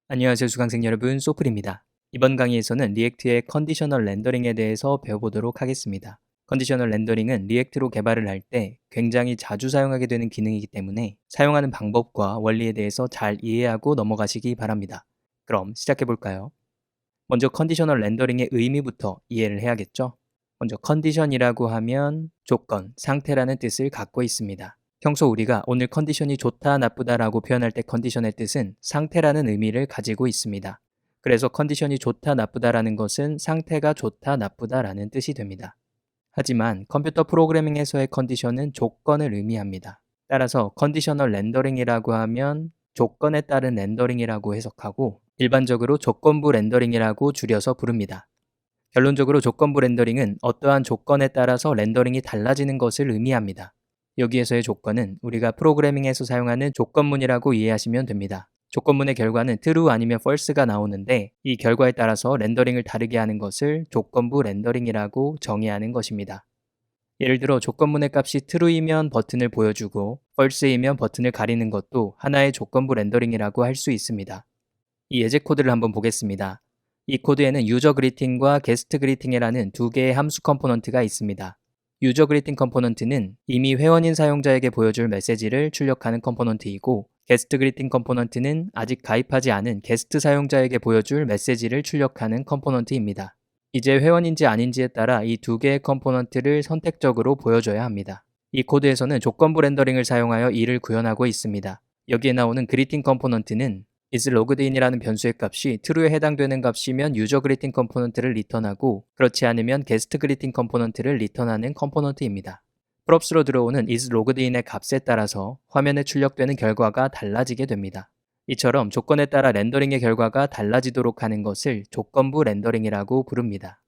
안녕하세요, 수강생 여러분. 소플입니다. 이번 강의에서는 리액트의 컨디셔널 렌더링에 대해서 배워보도록 하겠습니다. 컨디셔널 렌더링은 리액트로 개발을 할 때 굉장히 자주 사용하게 되는 기능이기 때문에 사용하는 방법과 원리에 대해서 잘 이해하고 넘어가시기 바랍니다. 그럼 시작해볼까요? 먼저 컨디셔널 렌더링의 의미부터 이해를 해야겠죠? 먼저 컨디션이라고 하면 조건, 상태라는 뜻을 갖고 있습니다. 평소 우리가 오늘 컨디션이 좋다, 나쁘다라고 표현할 때 컨디션의 뜻은 상태라는 의미를 가지고 있습니다. 그래서 컨디션이 좋다, 나쁘다라는 것은 상태가 좋다, 나쁘다라는 뜻이 됩니다. 하지만 컴퓨터 프로그래밍에서의 컨디션은 조건을 의미합니다. 따라서 컨디셔널 렌더링이라고 하면 조건에 따른 렌더링이라고 해석하고 일반적으로 조건부 렌더링이라고 줄여서 부릅니다. 결론적으로 조건부 렌더링은 어떠한 조건에 따라서 렌더링이 달라지는 것을 의미합니다. 여기에서의 조건은 우리가 프로그래밍에서 사용하는 조건문이라고 이해하시면 됩니다. 조건문의 결과는 true 아니면 false가 나오는데 이 결과에 따라서 렌더링을 다르게 하는 것을 조건부 렌더링이라고 정의하는 것입니다. 예를 들어 조건문의 값이 true이면 버튼을 보여주고 false이면 버튼을 가리는 것도 하나의 조건부 렌더링이라고 할 수 있습니다. 이 예제 코드를 한번 보겠습니다. 이 코드에는 유저 그리팅과 게스트 그리팅이라는 두 개의 함수 컴포넌트가 있습니다. 유저 그리팅 컴포넌트는 이미 회원인 사용자에게 보여줄 메시지를 출력하는 컴포넌트이고 게스트 그리팅 컴포넌트는 아직 가입하지 않은 게스트 사용자에게 보여줄 메시지를 출력하는 컴포넌트입니다. 이제 회원인지 아닌지에 따라 이 두 개의 컴포넌트를 선택적으로 보여줘야 합니다. 이 코드에서는 조건부 렌더링을 사용하여 이를 구현하고 있습니다. 여기에 나오는 그리팅 컴포넌트는 is logged in이라는 변수의 값이 true에 해당되는 값이면 유저 그리팅 컴포넌트를 리턴하고 그렇지 않으면 게스트 그리팅 컴포넌트를 리턴하는 컴포넌트입니다. props로 들어오는 is logged in의 값에 따라서 화면에 출력되는 결과가 달라지게 됩니다. 이처럼 조건에 따라 렌더링의 결과가 달라지도록 하는 것을 조건부 렌더링이라고 부릅니다.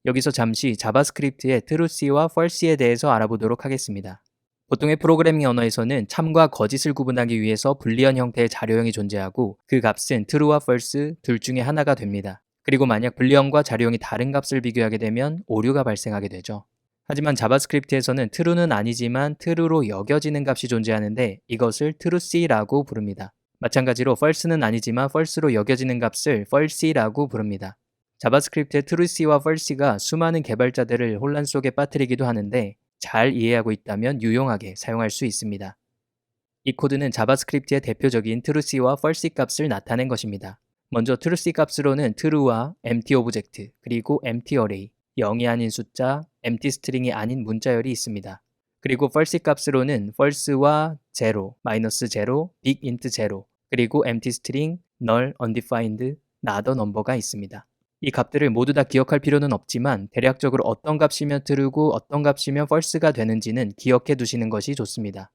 여기서 잠시 자바스크립트의 true와 false에 대해서 알아보도록 하겠습니다. 보통의 프로그래밍 언어에서는 참과 거짓을 구분하기 위해서 불리언 형태의 자료형이 존재하고 그 값은 true와 false 둘 중에 하나가 됩니다. 그리고 만약 불리언과 자료형이 다른 값을 비교하게 되면 오류가 발생하게 되죠. 하지만 자바스크립트에서는 true는 아니지만 true로 여겨지는 값이 존재하는데 이것을 trueC라고 부릅니다. 마찬가지로 false는 아니지만 false로 여겨지는 값을 false라고 부릅니다. 자바스크립트의 trueC와 false가 수많은 개발자들을 혼란 속에 빠뜨리기도 하는데 잘 이해하고 있다면 유용하게 사용할 수 있습니다. 이 코드는 자바스크립트의 대표적인 trueC와 false 값을 나타낸 것입니다. 먼저 trueC 값으로는 true와 empty object, 그리고 empty array, 0이 아닌 숫자, empty string이 아닌 문자열이 있습니다. 그리고 false 값으로는 false와 0, -0, big int 0, 그리고 empty string, null, undefined, not a number가 있습니다. 이 값들을 모두 다 기억할 필요는 없지만 대략적으로 어떤 값이면 true고 어떤 값이면 false가 되는지는 기억해 두시는 것이 좋습니다.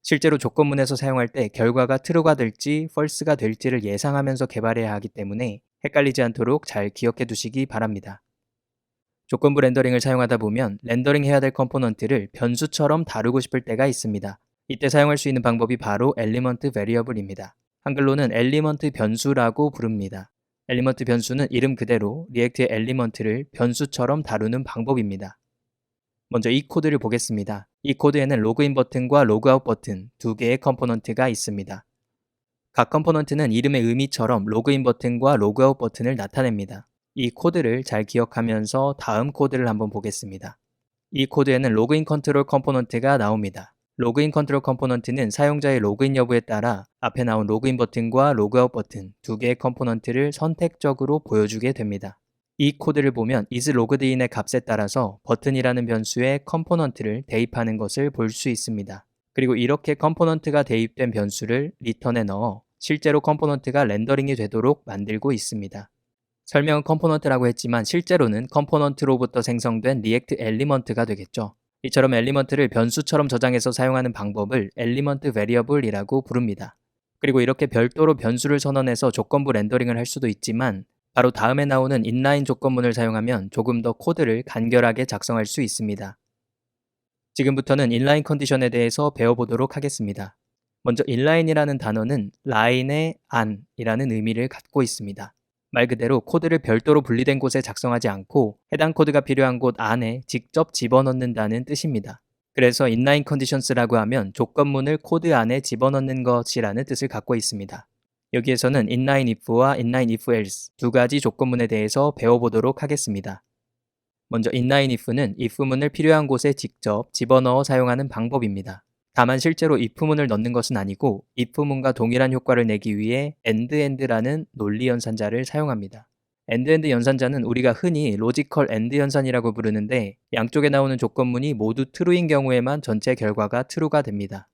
실제로 조건문에서 사용할 때 결과가 true가 될지 false가 될지를 예상하면서 개발해야 하기 때문에 헷갈리지 않도록 잘 기억해 두시기 바랍니다. 조건부 렌더링을 사용하다 보면 렌더링 해야 될 컴포넌트를 변수처럼 다루고 싶을 때가 있습니다. 이때 사용할 수 있는 방법이 바로 엘리먼트 베리어블입니다. 한글로는 엘리먼트 변수라고 부릅니다. 엘리먼트 변수는 이름 그대로 리액트의 엘리먼트를 변수처럼 다루는 방법입니다. 먼저 이 코드를 보겠습니다. 이 코드에는 로그인 버튼과 로그아웃 버튼 두 개의 컴포넌트가 있습니다. 각 컴포넌트는 이름의 의미처럼 로그인 버튼과 로그아웃 버튼을 나타냅니다. 이 코드를 잘 기억하면서 다음 코드를 한번 보겠습니다. 이 코드에는 로그인 컨트롤 컴포넌트가 나옵니다. 로그인 컨트롤 컴포넌트는 사용자의 로그인 여부에 따라 앞에 나온 로그인 버튼과 로그아웃 버튼 두 개의 컴포넌트를 선택적으로 보여주게 됩니다. 이 코드를 보면 is logged in의 값에 따라서 버튼이라는 변수에 컴포넌트를 대입하는 것을 볼 수 있습니다. 그리고 이렇게 컴포넌트가 대입된 변수를 리턴에 넣어 실제로 컴포넌트가 렌더링이 되도록 만들고 있습니다. 설명은 컴포넌트라고 했지만 실제로는 컴포넌트로부터 생성된 리액트 엘리먼트가 되겠죠. 이처럼 엘리먼트를 변수처럼 저장해서 사용하는 방법을 엘리먼트 베리어블이라고 부릅니다. 그리고 이렇게 별도로 변수를 선언해서 조건부 렌더링을 할 수도 있지만 바로 다음에 나오는 인라인 조건문을 사용하면 조금 더 코드를 간결하게 작성할 수 있습니다. 지금부터는 인라인 컨디션에 대해서 배워보도록 하겠습니다. 먼저 inline이라는 단어는 라인의 안이라는 의미를 갖고 있습니다. 말 그대로 코드를 별도로 분리된 곳에 작성하지 않고 해당 코드가 필요한 곳 안에 직접 집어넣는다는 뜻입니다. 그래서 inline conditions라고 하면 조건문을 코드 안에 집어넣는 것이라는 뜻을 갖고 있습니다. 여기에서는 inline if와 inline if else 두 가지 조건문에 대해서 배워보도록 하겠습니다. 먼저 inline if는 if문을 필요한 곳에 직접 집어넣어 사용하는 방법입니다. 다만 실제로 if문을 넣는 것은 아니고 if문과 동일한 효과를 내기 위해 AND라는 논리 연산자를 사용합니다. AND 연산자는 우리가 흔히 로지컬 AND 연산이라고 부르는데 양쪽에 나오는 조건문이 모두 true인 경우에만 전체 결과가 true가 됩니다.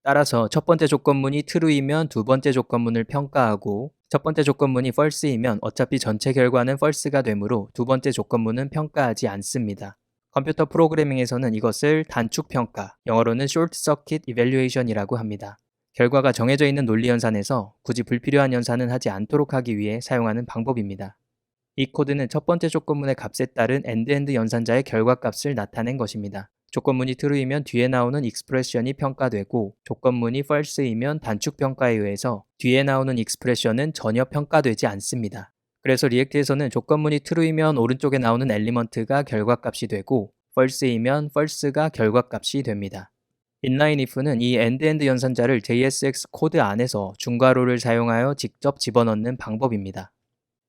따라서 첫 번째 조건문이 true이면 두 번째 조건문을 평가하고 첫 번째 조건문이 false이면 어차피 전체 결과는 false가 되므로 두 번째 조건문은 평가하지 않습니다. 컴퓨터 프로그래밍에서는 이것을 단축평가, 영어로는 short circuit evaluation이라고 합니다. 결과가 정해져 있는 논리 연산에서 굳이 불필요한 연산은 하지 않도록 하기 위해 사용하는 방법입니다. 이 코드는 첫 번째 조건문의 값에 따른 AND 연산자의 결과값을 나타낸 것입니다. 조건문이 true이면 뒤에 나오는 익스프레션이 평가되고 조건문이 false이면 단축평가에 의해서 뒤에 나오는 익스프레션은 전혀 평가되지 않습니다. 그래서 리액트에서는 조건문이 true이면 오른쪽에 나오는 엘리먼트가 결과값이 되고 false이면 false가 결과값이 됩니다. inline if는 이 AND 연산자를 JSX 코드 안에서 중괄호를 사용하여 직접 집어넣는 방법입니다.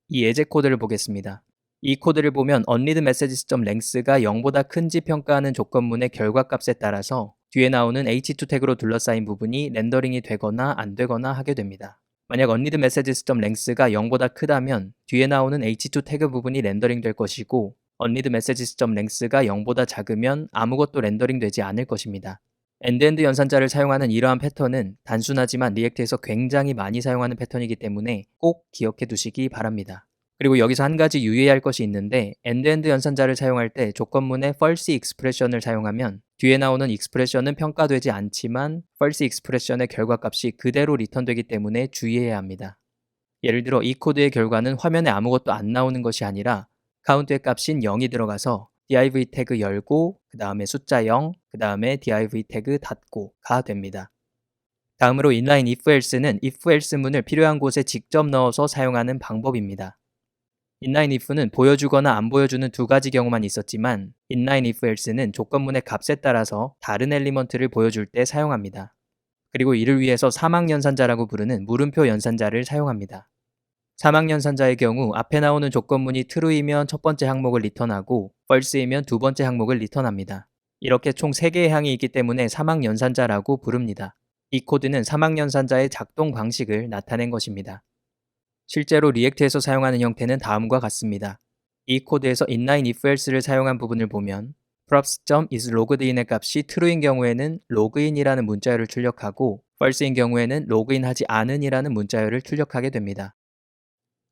이 예제 코드를 보겠습니다. 이 코드를 보면 unreadMessages.length가 0보다 큰지 평가하는 조건문의 결과값에 따라서 뒤에 나오는 h2 태그로 둘러싸인 부분이 렌더링이 되거나 안 되거나 하게 됩니다. 만약 unreadMessages.length가 0보다 크다면 뒤에 나오는 h2 태그 부분이 렌더링 될 것이고 unreadMessages.length가 0보다 작으면 아무것도 렌더링 되지 않을 것입니다. AND 연산자를 사용하는 이러한 패턴은 단순하지만 리액트에서 굉장히 많이 사용하는 패턴이기 때문에 꼭 기억해 두시기 바랍니다. 그리고 여기서 한 가지 유의할 것이 있는데 AND 연산자를 사용할 때 조건문에 false expression을 사용하면 뒤에 나오는 expression은 평가되지 않지만 false expression의 결과값이 그대로 리턴되기 때문에 주의해야 합니다. 예를 들어 이 코드의 결과는 화면에 아무것도 안 나오는 것이 아니라 카운트의 값인 0이 들어가서 div 태그 열고 그 다음에 숫자 0, 그 다음에 div 태그 닫고가 됩니다. 다음으로 inline if else는 if else 문을 필요한 곳에 직접 넣어서 사용하는 방법입니다. inline if는 보여주거나 안 보여주는 두 가지 경우만 있었지만 inline if else는 조건문의 값에 따라서 다른 엘리먼트를 보여줄 때 사용합니다. 그리고 이를 위해서 사막 연산자라고 부르는 물음표 연산자를 사용합니다. 사막 연산자의 경우 앞에 나오는 조건문이 true이면 첫 번째 항목을 리턴하고 false이면 두 번째 항목을 리턴합니다. 이렇게 총 3개의 항이 있기 때문에 사막 연산자라고 부릅니다. 이 코드는 사막 연산자의 작동 방식을 나타낸 것입니다. 실제로 리액트에서 사용하는 형태는 다음과 같습니다. 이 코드에서 inline if else를 사용한 부분을 보면 props.isLoggedIn의 값이 true인 경우에는 login이라는 문자열을 출력하고 false인 경우에는 login하지 않은이라는 문자열을 출력하게 됩니다.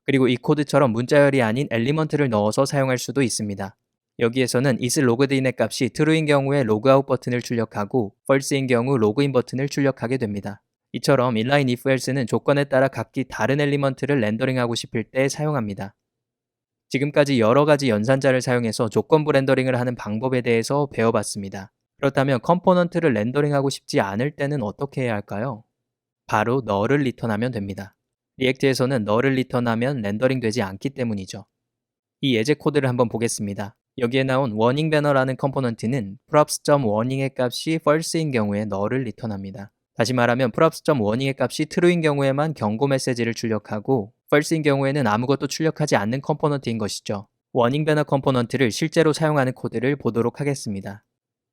그리고 이 코드처럼 문자열이 아닌 엘리먼트를 넣어서 사용할 수도 있습니다. 여기에서는 isLoggedIn의 값이 true인 경우에 logout 버튼을 출력하고 false인 경우 login 버튼을 출력하게 됩니다. 이처럼 inline if else는 조건에 따라 각기 다른 엘리먼트를 렌더링하고 싶을 때 사용합니다. 지금까지 여러 가지 연산자를 사용해서 조건부 렌더링을 하는 방법에 대해서 배워봤습니다. 그렇다면 컴포넌트를 렌더링하고 싶지 않을 때는 어떻게 해야 할까요? 바로 nul을 리턴하면 됩니다. 리액트에서는 nul을 리턴하면 렌더링 되지 않기 때문이죠. 이 예제 코드를 한번 보겠습니다. 여기에 나온 warning banner라는 컴포넌트는 props.warning의 값이 false인 경우에 nul을 리턴합니다. 다시 말하면 props.warning의 값이 true인 경우에만 경고 메시지를 출력하고 false인 경우에는 아무것도 출력하지 않는 컴포넌트인 것이죠. warning banner 컴포넌트를 실제로 사용하는 코드를 보도록 하겠습니다.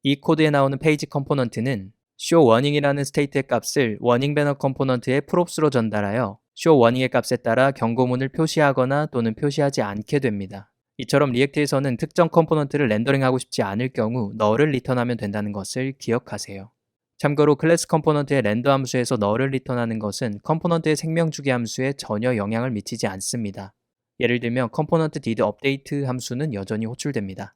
이 코드에 나오는 페이지 컴포넌트는 show warning이라는 스테이트의 값을 warning banner 컴포넌트의 props로 전달하여 show warning의 값에 따라 경고문을 표시하거나 또는 표시하지 않게 됩니다. 이처럼 리액트에서는 특정 컴포넌트를 렌더링하고 싶지 않을 경우 nul을 리턴하면 된다는 것을 기억하세요. 참고로 클래스 컴포넌트의 렌더 함수에서 nul을 리턴하는 것은 컴포넌트의 생명주기 함수에 전혀 영향을 미치지 않습니다. 예를 들면 컴포넌트 did update 함수는 여전히 호출됩니다.